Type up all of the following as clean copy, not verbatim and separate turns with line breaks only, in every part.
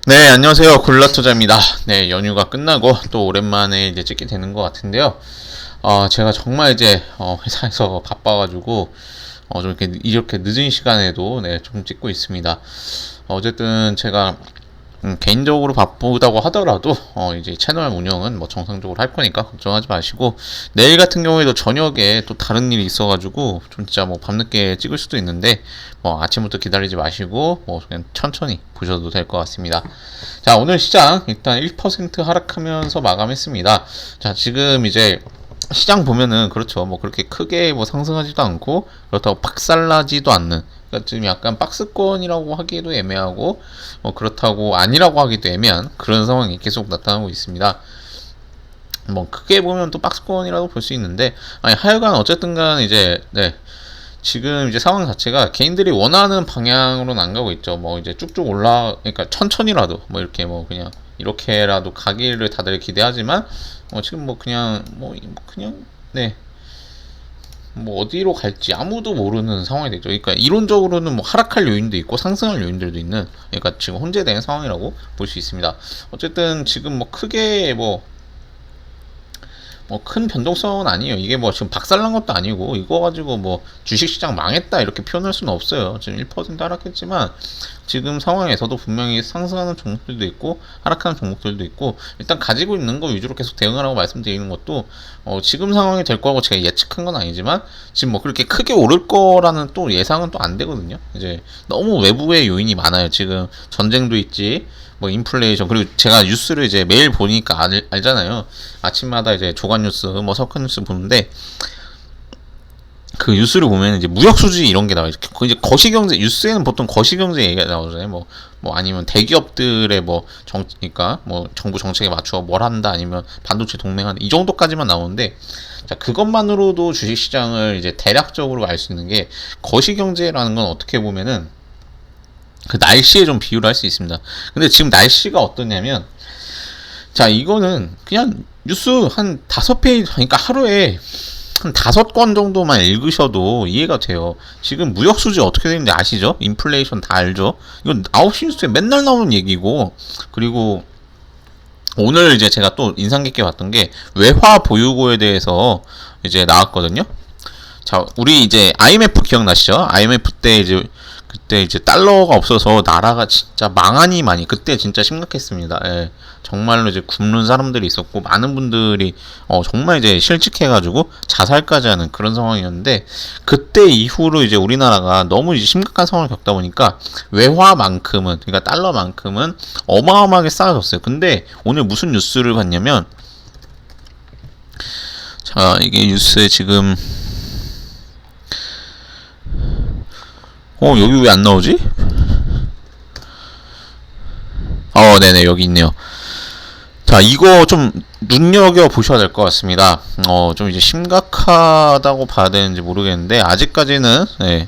네, 안녕하세요. 굴라투자입니다. 네, 연휴가 끝나고 또 오랜만에 이제 찍게 되는 것 같은데요. 제가 정말 이제 회사에서 바빠가지고 좀 이렇게 늦은 시간에도 네, 좀 찍고 있습니다. 어쨌든 제가 개인적으로 바쁘다고 하더라도 이제 채널 운영은 뭐 정상적으로 할 거니까 걱정하지 마시고, 내일 같은 경우에도 저녁에 또 다른 일이 있어가지고 좀 진짜 뭐 밤늦게 찍을 수도 있는데, 뭐 아침부터 기다리지 마시고 뭐 그냥 천천히 보셔도 될 것 같습니다. 자, 오늘 시장 일단 1% 하락하면서 마감했습니다. 자, 지금 이제 시장 보면은 그렇죠. 뭐 그렇게 크게 뭐 상승하지도 않고 그렇다고 박살나지도 않는, 그러니까 지금 약간 박스권이라고 하기에도 애매하고 그렇다고 아니라고 하기도 애매한 그런 상황이 계속 나타나고 있습니다. 뭐 크게 보면 또 박스권이라고 볼 수 있는데, 아니 하여간 어쨌든간 이제 네, 지금 이제 상황 자체가 개인들이 원하는 방향으로는 안 가고 있죠. 뭐 이제 쭉쭉 그러니까 천천히라도 뭐 이렇게 뭐 그냥 이렇게라도 가기를 다들 기대하지만 지금 뭐 그냥 그냥 네, 뭐 어디로 갈지 아무도 모르는 상황이 되죠. 그러니까 이론적으로는 뭐 하락할 요인도 있고 상승할 요인들도 있는, 그러니까 지금 혼재된 상황이라고 볼 수 있습니다. 어쨌든 지금 뭐 크게 뭐 큰 변동성은 아니에요. 이게 뭐 지금 박살난 것도 아니고 이거 가지고 뭐 주식시장 망했다 이렇게 표현할 수는 없어요. 지금 1% 하락했지만 지금 상황에서도 분명히 상승하는 종목들도 있고 하락하는 종목들도 있고, 일단 가지고 있는 거 위주로 계속 대응하라고 말씀드리는 것도 지금 상황이 될 거라고 제가 예측한 건 아니지만 지금 뭐 그렇게 크게 오를 거라는 또 예상은 또 안 되거든요. 이제 너무 외부의 요인이 많아요. 지금 전쟁도 있지, 뭐 인플레이션, 그리고 제가 뉴스를 이제 매일 보니까 알잖아요. 아침마다 이제 조간 뉴스 뭐 석한 뉴스 보는데 그 뉴스를 보면 이제 무역 수지 이런 게 나와요. 그 이제 거시경제 뉴스에는 보통 거시경제 얘기가 나오잖아요. 뭐 아니면 대기업들의 뭐 그러니까 뭐 정부 정책에 맞춰 뭘 한다, 아니면 반도체 동맹한다, 이 정도까지만 나오는데, 자 그것만으로도 주식시장을 이제 대략적으로 알 수 있는 게, 거시경제라는 건 어떻게 보면은 그 날씨에 좀 비유를 할 수 있습니다. 근데 지금 날씨가 어떠냐면, 자 이거는 그냥 뉴스 한 5페이지, 그러니까 하루에 한 5건 정도만 읽으셔도 이해가 돼요. 지금 무역 수지 어떻게 되는지 아시죠? 인플레이션 다 알죠? 이건 9시 뉴스에 맨날 나오는 얘기고, 그리고 오늘 이제 제가 또 인상 깊게 봤던 게 외화 보유고에 대해서 이제 나왔거든요. 자, 우리 이제 IMF 기억나시죠? IMF 때 이제 그때 이제 달러가 없어서 나라가 진짜 망하니 많이, 그때 진짜 심각했습니다. 예. 정말로 이제 굶는 사람들이 있었고 많은 분들이 정말 이제 실직해가지고 자살까지 하는 그런 상황이었는데, 그때 이후로 이제 우리나라가 너무 이제 심각한 상황을 겪다 보니까 외화만큼은, 그러니까 달러만큼은 어마어마하게 싸졌어요. 근데 오늘 무슨 뉴스를 봤냐면, 자 이게 뉴스에 지금 여기 왜 안 나오지? 네네, 여기 있네요. 자, 이거 좀 눈여겨 보셔야 될 것 같습니다. 좀 이제 심각하다고 봐야 되는지 모르겠는데, 아직까지는, 네,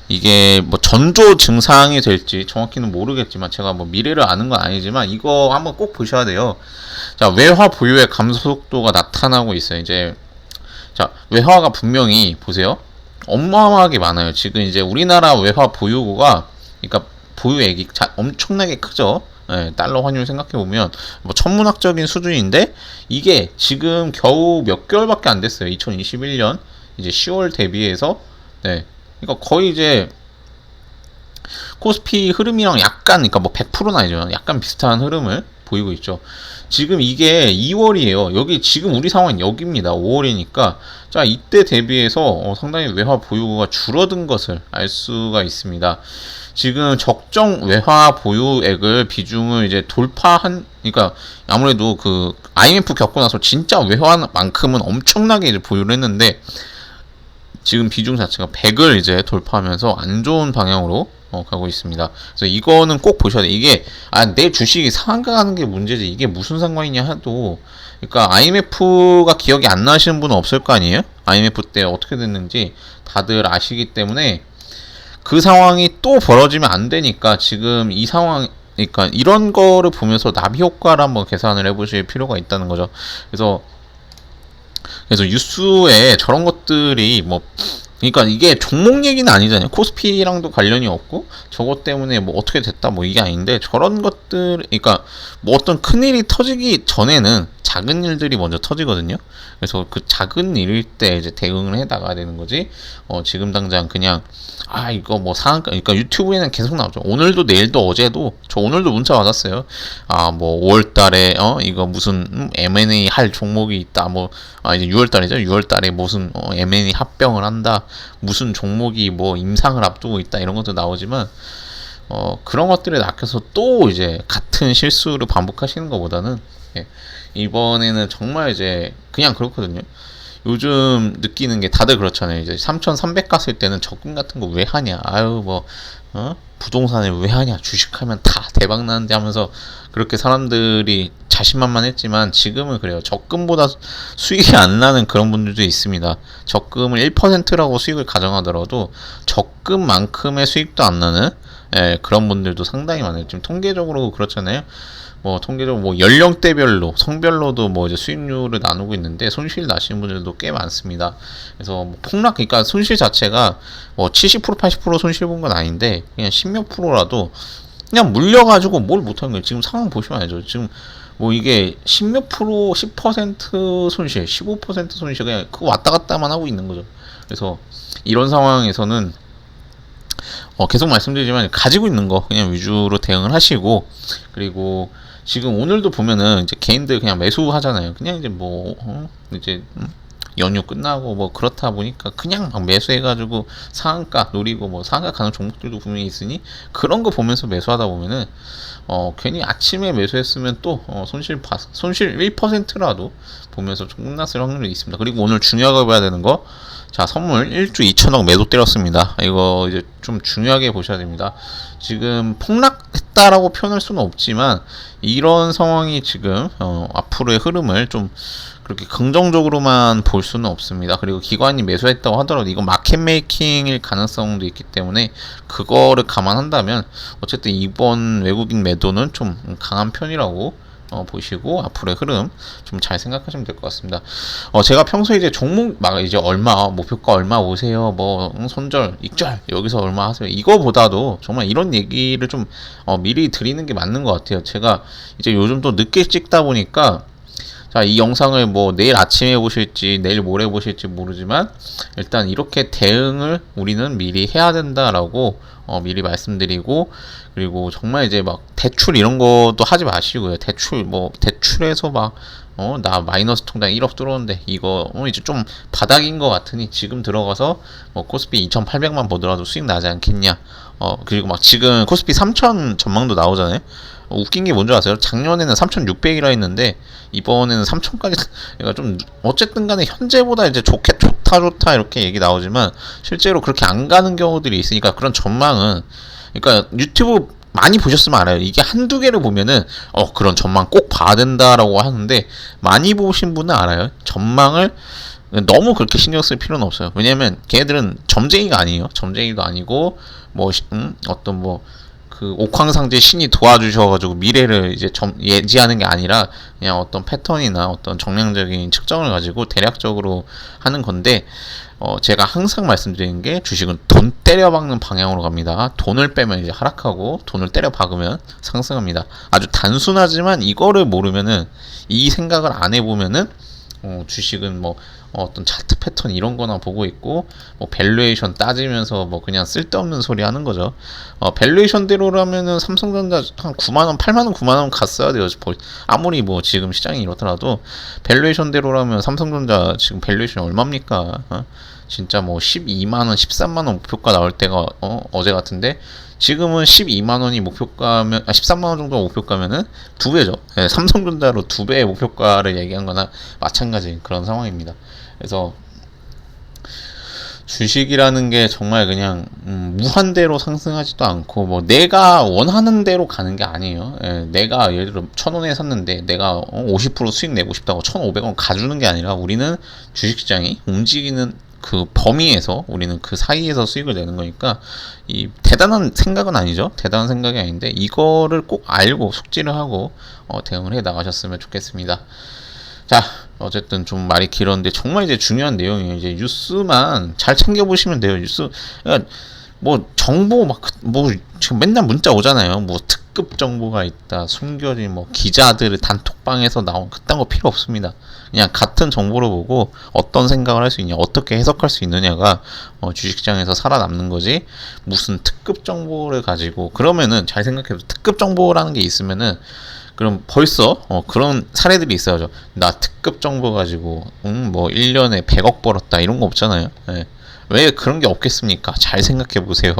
이게 뭐 전조 증상이 될지 정확히는 모르겠지만, 제가 뭐 미래를 아는 건 아니지만, 이거 한번 꼭 보셔야 돼요. 자, 외화 보유의 감소 속도가 나타나고 있어요. 이제, 자, 외화가 분명히, 보세요. 어마어마하게 많아요. 지금 이제 우리나라 외화 보유고가, 그러니까 보유액이 엄청나게 크죠. 예, 달러 환율 생각해 보면 뭐 천문학적인 수준인데, 이게 지금 겨우 몇 개월밖에 안 됐어요. 2021년 이제 10월 대비해서. 네, 그러니까 거의 이제 코스피 흐름이랑 약간, 그러니까 뭐 100%는 아니죠. 약간 비슷한 흐름을 보이고 있죠. 지금 이게 2월이에요. 여기 지금 우리 상황은 여기입니다. 5월이니까 자 이때 대비해서 상당히 외화 보유가 줄어든 것을 알 수가 있습니다. 지금 적정 외화 보유액을 비중을 이제 돌파한, 그러니까 아무래도 그 IMF 겪고 나서 진짜 외화만큼은 엄청나게 이제 보유를 했는데, 지금 비중 자체가 100을 이제 돌파하면서 안 좋은 방향으로 가고 있습니다. 그래서 이거는 꼭 보셔야 돼. 이게 내 주식이 상한가 가는 게 문제지 이게 무슨 상관이냐 해도, 그러니까 IMF가 기억이 안 나시는 분은 없을 거 아니에요? IMF 때 어떻게 됐는지 다들 아시기 때문에 그 상황이 또 벌어지면 안 되니까 지금 이 상황, 그러니까 이런 거를 보면서 나비 효과를 한번 계산을 해보실 필요가 있다는 거죠. 그래서 뉴스에 저런 것들이 뭐 그러니까 이게 종목 얘기는 아니잖아요. 코스피랑도 관련이 없고 저것 때문에 뭐 어떻게 됐다 뭐 이게 아닌데, 저런 것들, 그러니까 뭐 어떤 큰 일이 터지기 전에는 작은 일들이 먼저 터지거든요. 그래서 그 작은 일일 때 이제 대응을 해 나가야 되는 거지. 지금 당장 그냥 이거 뭐 상한가, 그러니까 유튜브에는 계속 나오죠. 오늘도 내일도 어제도 저 오늘도 문자 받았어요. 뭐 5월달에 이거 무슨 M&A 할 종목이 있다. 뭐 이제 6월달이죠. 6월달에 무슨 M&A 합병을 한다. 무슨 종목이 뭐 임상을 앞두고 있다. 이런 것도 나오지만 그런 것들에 낚여서 또 이제 같은 실수를 반복하시는 것보다는, 예, 이번에는 정말 이제 그냥 그렇거든요. 요즘 느끼는 게 다들 그렇잖아요. 이제 3,300 갔을 때는 적금 같은 거 왜 하냐. 아유, 뭐, 부동산을 왜 하냐. 주식하면 다 대박 나는데 하면서 그렇게 사람들이 자신만만했지만, 지금은 그래요. 적금보다 수익이 안 나는 그런 분들도 있습니다. 적금을 1%라고 수익을 가정하더라도 적금만큼의 수익도 안 나는, 그런 분들도 상당히 많아요. 지금 통계적으로 그렇잖아요. 뭐 통계적으로 뭐 연령대별로 성별로도 뭐 이제 수익률을 나누고 있는데, 손실 나시는 분들도 꽤 많습니다. 그래서 뭐 폭락, 그러니까 손실 자체가 뭐 70% 80% 손실 본 건 아닌데, 그냥 10몇 프로라도 그냥 물려가지고 뭘 못하는 거예요. 지금 상황 보시면 알죠. 지금 뭐 이게 10몇 프로, 10% 손실, 15% 손실, 그냥 그거 왔다 갔다만 하고 있는 거죠. 그래서 이런 상황에서는 계속 말씀드리지만 가지고 있는 거 그냥 위주로 대응을 하시고, 그리고 지금 오늘도 보면은 이제 개인들 그냥 매수하잖아요. 그냥 이제 뭐 이제 연휴 끝나고 뭐 그렇다 보니까 그냥 막 매수해가지고 상한가 노리고, 뭐 상한가 가는 종목들도 분명히 있으니 그런 거 보면서 매수하다 보면은 괜히 아침에 매수했으면 또 손실 1%라도 보면서 좀 끝났을 확률이 있습니다. 그리고 오늘 중요하게 봐야 되는 거, 자, 선물 1주 2천억 매도 때렸습니다. 이거 이제 좀 중요하게 보셔야 됩니다. 지금 폭락했다라고 표현할 수는 없지만, 이런 상황이 지금 앞으로의 흐름을 좀 그렇게 긍정적으로만 볼 수는 없습니다. 그리고 기관이 매수했다고 하더라도 이건 마켓 메이킹일 가능성도 있기 때문에, 그거를 감안한다면 어쨌든 이번 외국인 매도는 좀 강한 편이라고 보시고 앞으로의 흐름 좀 잘 생각하시면 될 것 같습니다. 제가 평소에 이제 종목 막 이제 얼마 목표가 얼마 오세요, 뭐 손절 익절 여기서 얼마 하세요, 이거보다도 정말 이런 얘기를 좀 미리 드리는 게 맞는 것 같아요. 제가 이제 요즘 또 늦게 찍다 보니까, 자, 이 영상을 뭐 내일 아침에 보실지 내일 모레 보실지 모르지만, 일단 이렇게 대응을 우리는 미리 해야 된다라고 미리 말씀드리고, 그리고 정말 이제 막 대출 이런 것도 하지 마시고요. 대출해서 막 나 마이너스 통장 1억 들어오는데 이거 이제 좀 바닥인 것 같으니 지금 들어가서 뭐 코스피 2,800만 보더라도 수익 나지 않겠냐. 그리고 막 지금 코스피 3,000 전망도 나오잖아요. 웃긴 게 뭔지 아세요? 작년에는 3,600이라 했는데 이번에는 3,000까지. 그러니까 좀 어쨌든 간에 현재보다 이제 좋다 이렇게 얘기 나오지만 실제로 그렇게 안 가는 경우들이 있으니까, 그런 전망은, 그러니까 유튜브 많이 보셨으면 알아요. 이게 한두 개를 보면은 그런 전망 꼭 봐야 된다라고 하는데, 많이 보신 분은 알아요. 전망을 너무 그렇게 신경 쓸 필요는 없어요. 왜냐면 걔네들은 점쟁이가 아니에요. 점쟁이도 아니고 뭐 어떤 뭐 그 옥황상제 신이 도와주셔가지고 미래를 이제 예지하는 게 아니라, 그냥 어떤 패턴이나 어떤 정량적인 측정을 가지고 대략적으로 하는 건데, 제가 항상 말씀드리는 게, 주식은 돈 때려박는 방향으로 갑니다. 돈을 빼면 이제 하락하고, 돈을 때려 박으면 상승합니다. 아주 단순하지만 이거를 모르면은, 이 생각을 안 해보면은 주식은 뭐 어떤 차트 패턴 이런 거나 보고 있고, 뭐 밸류에이션 따지면서 뭐 그냥 쓸데없는 소리 하는 거죠. 밸류에이션대로라면은 삼성전자 한 9만원 8만원 9만원 갔어야 돼요. 아무리 뭐 지금 시장이 이렇더라도 밸류에이션대로라면 삼성전자 지금 밸류에이션 얼마입니까? 진짜 뭐 12만원 13만원 목표가 나올 때가 어제 같은데, 지금은 12만원이 목표가면, 13만원 정도가 목표가면은 두 배죠. 네, 삼성전자로 두 배의 목표가를 얘기한 거나 마찬가지인 그런 상황입니다. 그래서 주식이라는 게 정말 그냥 무한대로 상승하지도 않고, 뭐 내가 원하는 대로 가는 게 아니에요. 내가 예를 들어 1,000원에 샀는데 내가 50% 수익 내고 싶다고 1,500원 가주는 게 아니라, 우리는 주식시장이 움직이는 그 범위에서 우리는 그 사이에서 수익을 내는 거니까, 이 대단한 생각은 아니죠. 대단한 생각이 아닌데, 이거를 꼭 알고 숙지를 하고 대응을 해 나가셨으면 좋겠습니다. 자, 어쨌든 좀 말이 길었는데 정말 이제 중요한 내용이에요. 이제 뉴스만 잘 챙겨 보시면 돼요. 뉴스 그러니까 뭐 정보 막 뭐 지금 맨날 문자 오잖아요. 뭐 특급 정보가 있다, 숨겨진 뭐 기자들의 단톡방에서 나온 그딴 거 필요 없습니다. 그냥 같은 정보를 보고 어떤 생각을 할 수 있냐, 어떻게 해석할 수 있느냐가 주식시장에서 살아남는 거지. 무슨 특급 정보를 가지고 그러면은 잘 생각해도 특급 정보라는 게 있으면은 그럼 벌써 그런 사례들이 있어요. 나 특급 정보 가지고 뭐 1년에 100억 벌었다 이런 거 없잖아요. 예. 왜 그런 게 없겠습니까? 잘 생각해 보세요.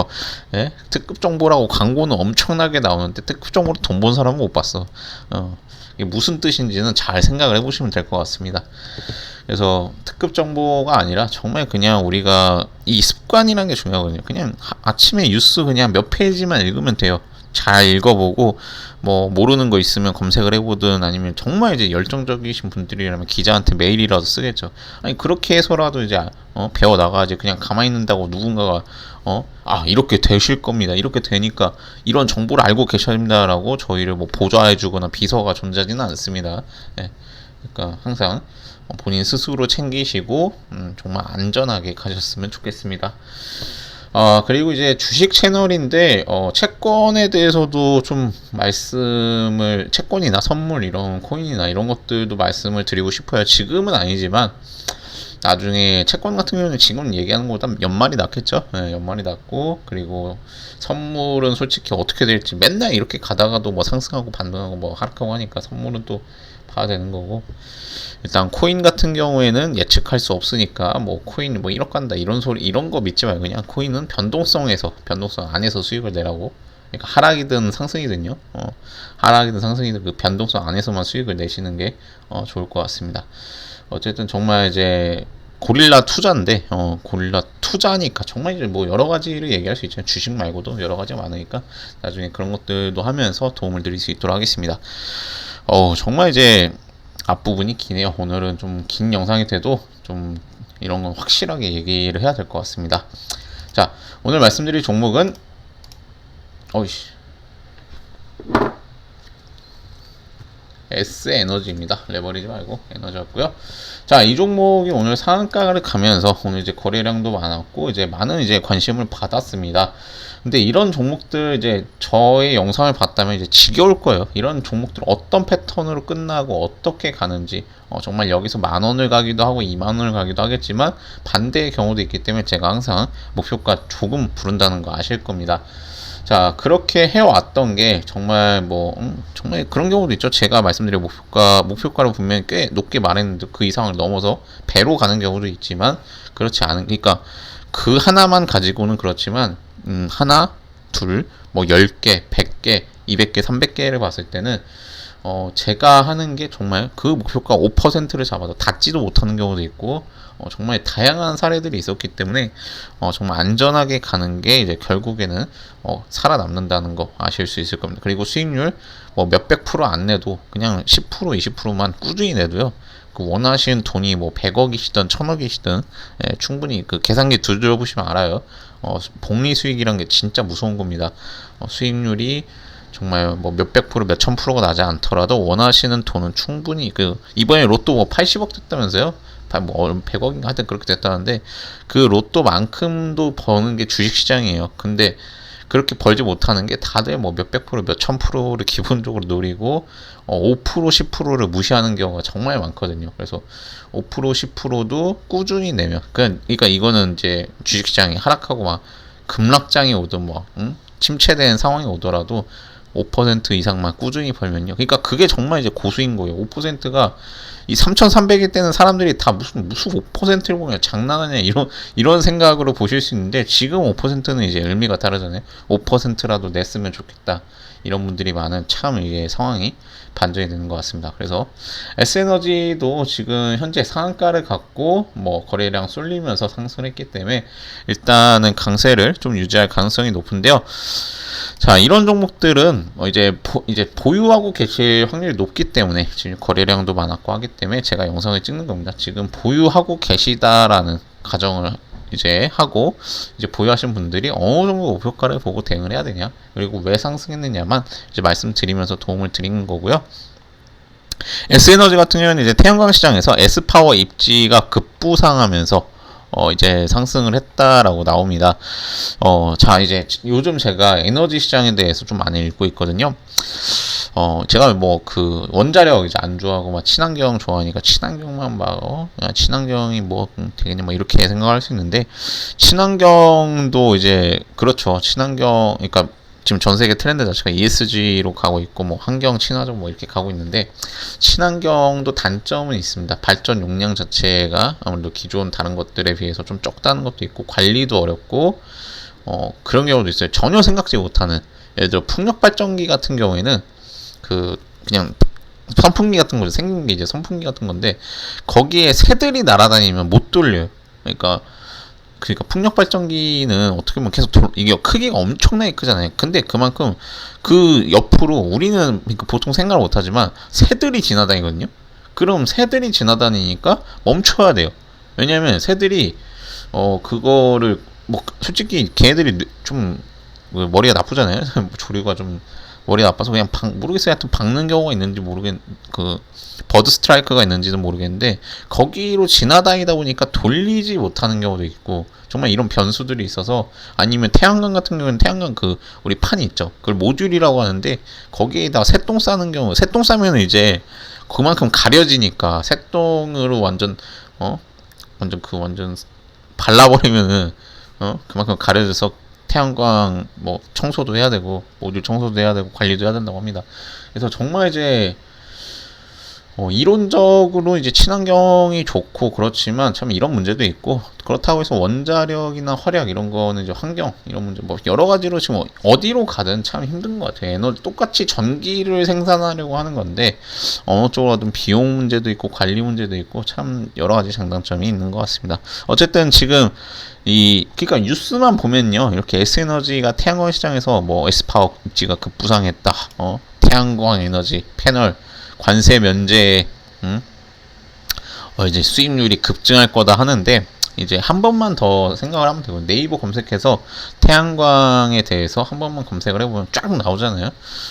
예? 특급 정보라고 광고는 엄청나게 나오는데 특급 정보로 돈 번 사람은 못 봤어. 이게 무슨 뜻인지는 잘 생각을 해보시면 될 것 같습니다. 그래서 특급 정보가 아니라 정말 그냥 우리가 이 습관이라는 게 중요하거든요. 그냥 아침에 뉴스 그냥 몇 페이지만 읽으면 돼요. 잘 읽어보고 뭐 모르는 거 있으면 검색을 해보든 아니면 정말 이제 열정적이신 분들이라면 기자한테 메일이라도 쓰겠죠. 아니 그렇게 해서라도 이제 배워 나가지. 그냥 가만히 있는다고 누군가가 이렇게 되실 겁니다, 이렇게 되니까 이런 정보를 알고 계셔야 됩니다라고 저희를 뭐 보좌해주거나 비서가 존재하지는 않습니다. 예. 그러니까 항상 본인 스스로 챙기시고 정말 안전하게 가셨으면 좋겠습니다. 그리고 이제 주식 채널인데, 채권에 대해서도 좀 채권이나 선물, 이런 코인이나 이런 것들도 말씀을 드리고 싶어요. 지금은 아니지만, 나중에 채권 같은 경우는 지금 얘기하는 것보다 연말이 낫겠죠? 네, 연말이 낫고, 그리고 선물은 솔직히 어떻게 될지 맨날 이렇게 가다가도 뭐 상승하고 반등하고 뭐 하락하고 하니까 선물은 또 봐야 되는 거고. 일단 코인 같은 경우에는 예측할 수 없으니까 뭐 코인 뭐 1억 간다 이런 소리 이런 거 믿지 말고 그냥 코인은 변동성 안에서 수익을 내라고. 그러니까 하락이든 상승이든요. 하락이든 상승이든 그 변동성 안에서만 수익을 내시는 게 좋을 것 같습니다. 어쨌든 정말 이제 고릴라 투자인데 고릴라 투자니까 정말 이제 뭐 여러 가지를 얘기할 수 있잖아요. 주식 말고도 여러 가지가 많으니까 나중에 그런 것들도 하면서 도움을 드릴 수 있도록 하겠습니다. 정말 이제 앞부분이 기네요. 오늘은 좀 긴 영상이 돼도 좀 이런 건 확실하게 얘기를 해야 될 것 같습니다. 자, 오늘 말씀드릴 종목은 S에너지입니다. 레버리지 말고 에너지였고요. 자, 이 종목이 오늘 상한가를 가면서 오늘 이제 거래량도 많았고 이제 많은 이제 관심을 받았습니다. 근데 이런 종목들 이제 저의 영상을 봤다면 이제 지겨울 거예요. 이런 종목들 어떤 패턴으로 끝나고 어떻게 가는지 정말 여기서 10,000원을 가기도 하고 20,000원을 가기도 하겠지만 반대의 경우도 있기 때문에 제가 항상 목표가 조금 부른다는 거 아실 겁니다. 자, 그렇게 해왔던 게 정말 정말 그런 경우도 있죠. 제가 말씀드린 목표가를 분명히 꽤 높게 말했는데 그 이상을 넘어서 배로 가는 경우도 있지만 그렇지 않은, 그러니까 그 하나만 가지고는 그렇지만 하나, 둘, 뭐 10개, 100개, 200개, 300개를 봤을 때는 제가 하는 게 정말 그 목표가 5%를 잡아도 닿지도 못하는 경우도 있고 정말 다양한 사례들이 있었기 때문에 정말 안전하게 가는 게 이제 결국에는 살아남는다는 거 아실 수 있을 겁니다. 그리고 수익률 뭐 몇백 프로 안 내도 그냥 10% 20%만 꾸준히 내도요. 그 원하시는 돈이 뭐 100억이시든 1000억이시든 충분히 그 계산기 두드려 보시면 알아요. 복리 수익이란 게 진짜 무서운 겁니다. 수익률이 정말 뭐 몇백 프로 몇천 프로가 나지 않더라도 원하시는 돈은 충분히 이번에 로또 뭐 80억 됐다면서요? 뭐 100억인가 하여튼 그렇게 됐다는데 그 로또만큼도 버는 게 주식시장이에요. 근데 그렇게 벌지 못하는 게 다들 뭐 몇백 프로 몇천 프로를 기본적으로 노리고 5% 10%를 무시하는 경우가 정말 많거든요. 그래서 5% 10%도 꾸준히 내면 그러니까 이거는 이제 주식시장이 하락하고 막 급락장이 오든 침체된 상황이 오더라도 5% 이상만 꾸준히 벌면요. 그러니까 그게 정말 이제 고수인 거예요. 5%가 이 3,300일 때는 사람들이 다 무슨 5%를 보면 장난하냐 이런 생각으로 보실 수 있는데 지금 5%는 이제 의미가 다르잖아요. 5%라도 냈으면 좋겠다. 이런 분들이 많은 참 이게 상황이 반전이 되는 것 같습니다. 그래서 S에너지도 지금 현재 상한가를 갖고 뭐 거래량 쏠리면서 상승했기 때문에 일단은 강세를 좀 유지할 가능성이 높은데요. 자, 이런 종목들은 이제 보유하고 계실 확률이 높기 때문에 지금 거래량도 많았고 하기 때문에 제가 영상을 찍는 겁니다. 지금 보유하고 계시다라는 가정을 이제 하고 이제 보유하신 분들이 어느 정도 목표가를 보고 대응을 해야 되냐, 그리고 왜 상승했느냐만 이제 말씀드리면서 도움을 드리는 거고요. S에너지 같은 경우는 이제 태양광 시장에서 S파워 입지가 급부상하면서 이제 상승을 했다라고 나옵니다. 자, 이제 요즘 제가 에너지 시장에 대해서 좀 많이 읽고 있거든요. 제가 뭐 그 원자력 이제 안 좋아하고 막 친환경 좋아하니까 친환경만 막 야, 친환경이 뭐 되겠냐 뭐 이렇게 생각할 수 있는데, 친환경도 이제 그렇죠. 친환경, 그러니까 지금 전 세계 트렌드 자체가 ESG로 가고 있고 뭐 환경 친화적 뭐 이렇게 가고 있는데, 친환경도 단점은 있습니다. 발전 용량 자체가 아무래도 기존 다른 것들에 비해서 좀 적다는 것도 있고, 관리도 어렵고 그런 경우도 있어요. 전혀 생각지 못하는, 예를 들어 풍력 발전기 같은 경우에는 그냥 선풍기 같은 거죠. 생긴 게 이제 선풍기 같은 건데, 거기에 새들이 날아다니면 못 돌려요. 그러니까 풍력 발전기는 어떻게 보면 계속 이게 크기가 엄청나게 크잖아요. 근데 그만큼 그 옆으로 우리는 그러니까 보통 생각을 못하지만 새들이 지나다니거든요. 그럼 새들이 지나다니니까 멈춰야 돼요. 왜냐면 새들이 그거를 뭐 솔직히 걔네들이 좀 머리가 나쁘잖아요. 조류가 좀 머리 나빠서 그냥 모르겠어요. 하여튼 박는 경우가 있는지 그 버드 스트라이크가 있는지는 모르겠는데, 거기로 지나다니다 보니까 돌리지 못하는 경우도 있고, 정말 이런 변수들이 있어서. 아니면 태양광 같은 경우는 태양광 우리 판이 있죠. 그걸 모듈이라고 하는데, 거기에다 새똥 싸는 경우, 새똥 싸면 이제 그만큼 가려지니까 새똥으로 완전 완전 발라버리면은 그만큼 가려져서 태양광 뭐 청소도 해야 되고 모듈 청소도 해야 되고 관리도 해야 된다고 합니다. 그래서 정말 이제 이론적으로 이제 친환경이 좋고 그렇지만 참 이런 문제도 있고, 그렇다고 해서 원자력이나 화력 이런 거는 이제 환경 이런 문제 뭐 여러 가지로 지금 어디로 가든 참 힘든 것 같아요. 에너지 똑같이 전기를 생산하려고 하는 건데 어느 쪽으로 가든 비용 문제도 있고 관리 문제도 있고 참 여러 가지 장단점이 있는 것 같습니다. 어쨌든 지금 그러니까 뉴스만 보면요, 이렇게 S에너지가 태양광 시장에서 뭐 S파워 입지가 급부상했다, 태양광 에너지 패널 관세 면제, 이제 수익률이 급증할 거다 하는데, 이제 한 번만 더 생각을 하면 되고, 네이버 검색해서 태양광에 대해서 한 번만 검색을 해보면 쫙 나오잖아요.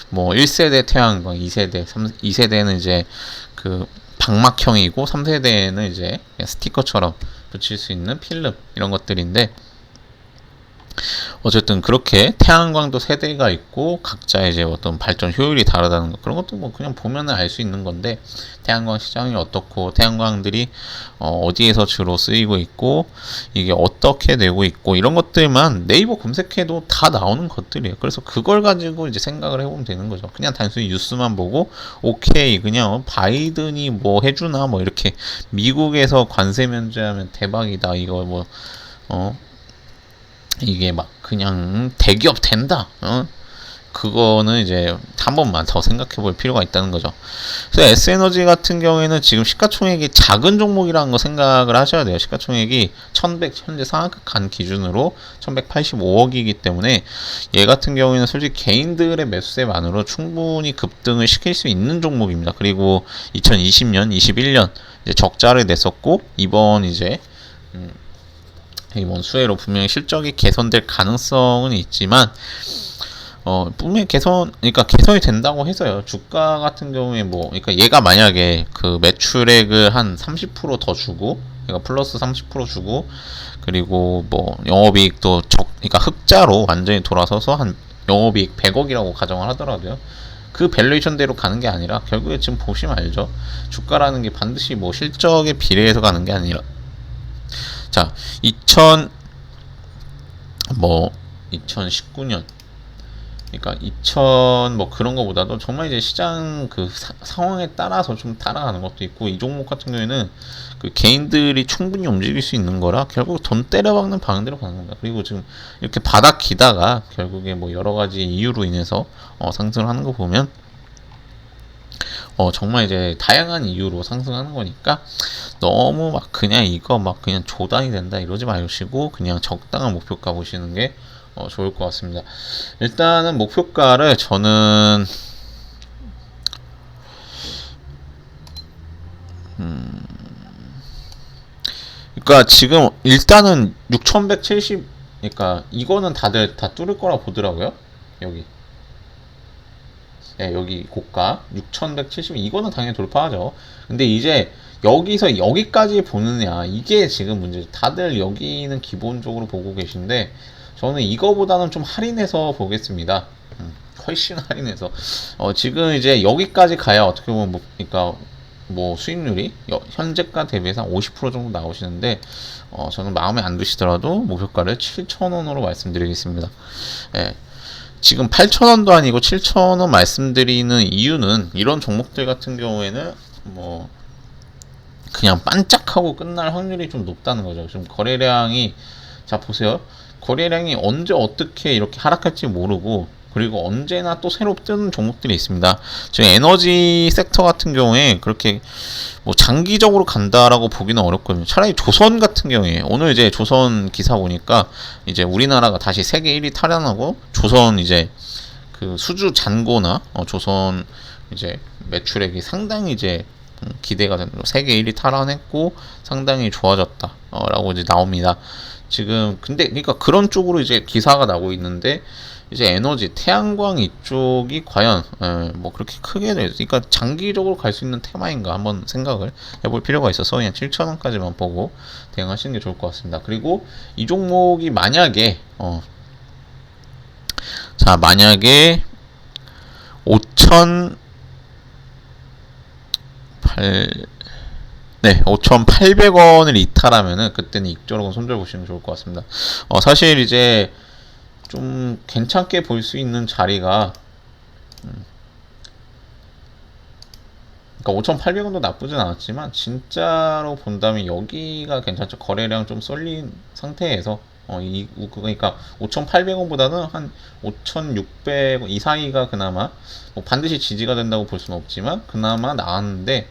뭐 1세대 태양광, 2세대, 2세대는 이제 그 방막형이고, 3세대는 이제 스티커처럼 붙일 수 있는 필름 이런 것들인데, 어쨌든 그렇게 태양광도 세대가 있고 각자 이제 어떤 발전 효율이 다르다는 거, 그런 것도 뭐 그냥 보면은 알 수 있는 건데, 태양광 시장이 어떻고 태양광들이 어디에서 주로 쓰이고 있고 이게 어떻게 되고 있고 이런 것들만 네이버 검색해도 다 나오는 것들이에요. 그래서 그걸 가지고 이제 생각을 해보면 되는 거죠. 그냥 단순히 뉴스만 보고 오케이 그냥 바이든이 뭐 해주나 뭐 이렇게 미국에서 관세 면제하면 대박이다 이거 뭐 이게 막 그냥 대기업 된다. 그거는 이제 한 번만 더 생각해 볼 필요가 있다는 거죠. 그래서 S에너지 같은 경우에는 지금 시가총액이 작은 종목이라는 거 생각을 하셔야 돼요. 시가총액이 1100 현재 상한가 간 기준으로 1185억이기 때문에 얘 같은 경우에는 솔직히 개인들의 매수세만으로 충분히 급등을 시킬 수 있는 종목입니다. 그리고 2020년, 21년 이제 적자를 냈었고, 이번 수혜로 분명히 실적이 개선될 가능성은 있지만, 분명히 그러니까 개선이 된다고 해서요. 주가 같은 경우에 그러니까 얘가 만약에 그 매출액을 한 30% 더 주고, 그러니까 플러스 30% 주고, 그리고 뭐 영업이익도 그러니까 흑자로 완전히 돌아서서 한 영업이익 100억이라고 가정을 하더라도요. 그 밸류에이션대로 가는 게 아니라, 결국에 지금 보시면 알죠. 주가라는 게 반드시 뭐 실적에 비례해서 가는 게 아니라, 자, 2019년, 그러니까 뭐 그런 거보다도 정말 이제 시장 상황에 따라서 좀 따라가는 것도 있고, 이 종목 같은 경우에는 그 개인들이 충분히 움직일 수 있는 거라 결국 돈 때려박는 방향대로 가는 겁니다. 그리고 지금 이렇게 바닥 기다가 결국에 뭐 여러 가지 이유로 인해서 상승을 하는 거 보면 정말 이제 다양한 이유로 상승하는 거니까, 너무 막 그냥 이거 막 그냥 조단이 된다 이러지 마시고 그냥 적당한 목표가 보시는 게 좋을 것 같습니다. 일단은 목표가를 저는 그러니까 지금 일단은 6170, 그러니까 이거는 다들 다 뚫을 거라 보더라고요. 여기 네, 여기 고가 6170 이거는 당연히 돌파하죠. 근데 이제 여기서 여기까지 보느냐 이게 지금 문제. 다들 여기는 기본적으로 보고 계신데 저는 이거보다는 좀 할인해서 보겠습니다. 훨씬 할인해서 지금 이제 여기까지 가야 어떻게 보면 그러니까 뭐 수익률이 현재가 대비해서 50% 정도 나오시는데 저는 마음에 안 드시더라도 목표가를 7,000원으로 말씀드리겠습니다. 예. 지금 8,000원도 아니고 7,000원 말씀드리는 이유는 이런 종목들 같은 경우에는 뭐 그냥 반짝하고 끝날 확률이 좀 높다는 거죠. 지금 거래량이 자 보세요. 거래량이 언제 어떻게 이렇게 하락할지 모르고 그리고 언제나 또 새로 뜨는 종목들이 있습니다. 지금 에너지 섹터 같은 경우에 그렇게 뭐 장기적으로 간다라고 보기는 어렵거든요. 차라리 조선 같은 경우에 오늘 이제 조선 기사 보니까 이제 우리나라가 다시 세계 1위 탈환하고 조선 이제 그 수주 잔고나 조선 이제 매출액이 상당히 이제 기대가 되는 세계 1위 탈환했고 상당히 좋아졌다 라고 이제 나옵니다. 지금 근데 그러니까 그런 쪽으로 이제 기사가 나고 있는데 이제 에너지 태양광 이쪽이 과연 뭐 그렇게 크게 그러니까 장기적으로 갈 수 있는 테마인가 한번 생각을 해볼 필요가 있어서 그냥 7,000원까지만 보고 대응하시는 게 좋을 것 같습니다. 그리고 이 종목이 만약에 자 만약에 5,800원을 이탈하면은 그때는 익절하고 손절 보시면 좋을 것 같습니다. 사실 이제 좀 괜찮게 볼 수 있는 자리가 그러니까 5,800원도 나쁘진 않았지만 진짜로 본다면 여기가 괜찮죠. 거래량 좀 쏠린 상태에서 그러니까 5,800원보다는 한 5,600원 이 사이가 그나마 뭐 반드시 지지가 된다고 볼 수는 없지만 그나마 나았는데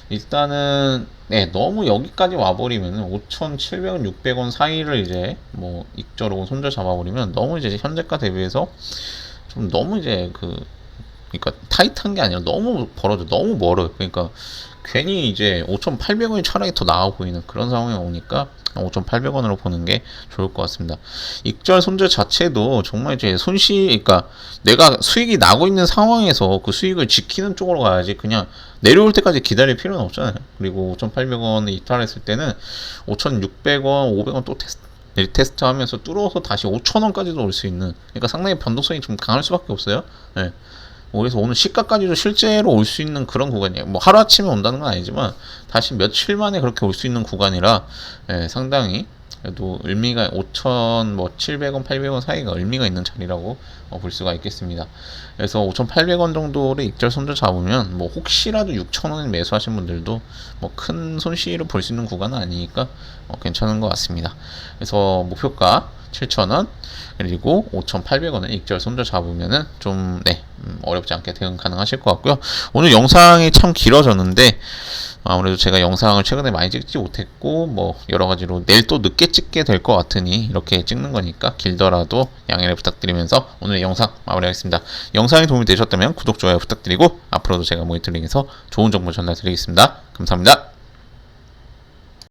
일단은 너무 여기까지 와버리면 5,700원, 600원 사이를 이제 뭐 익절하고 손절 잡아버리면 너무 이제 현재가 대비해서 좀 너무 이제 그러니까 타이트한 게 아니라 너무 벌어져 너무 멀어요. 그러니까 괜히 이제 5,800원이 차라리 더 나아 보이는 그런 상황이 오니까 5,800원으로 보는 게 좋을 것 같습니다. 익절 손절 자체도 정말 이제 그러니까 내가 수익이 나고 있는 상황에서 그 수익을 지키는 쪽으로 가야지 그냥 내려올 때까지 기다릴 필요는 없잖아요. 그리고 5,800원을 이탈했을 때는 5,600원, 500원 또 테스트 하면서 뚫어서 다시 5,000원까지도 올 수 있는 그러니까 상당히 변동성이 좀 강할 수밖에 없어요. 네. 그래서 오늘 시가까지도 실제로 올 수 있는 그런 구간이에요. 뭐 하루아침에 온다는 건 아니지만 다시 며칠 만에 그렇게 올 수 있는 구간이라 상당히 그래도 의미가 5,700원, 800원 사이가 의미가 있는 자리라고 볼 수가 있겠습니다. 그래서 5,800원 정도를 익절 손절 잡으면 뭐 혹시라도 6,000원에 매수하신 분들도 뭐 큰 손실을 볼 수 있는 구간은 아니니까 괜찮은 것 같습니다. 그래서 목표가 7,000원 그리고 5,800원을 익절 손절 잡으면은 좀 어렵지 않게 대응 가능하실 것 같고요. 오늘 영상이 참 길어졌는데 아무래도 제가 영상을 최근에 많이 찍지 못했고 뭐 여러 가지로 내일 또 늦게 찍게 될 것 같으니 이렇게 찍는 거니까 길더라도 양해를 부탁드리면서 오늘 영상 마무리하겠습니다. 영상이 도움이 되셨다면 구독, 좋아요 부탁드리고 앞으로도 제가 모니터링해서 좋은 정보 전달드리겠습니다. 감사합니다.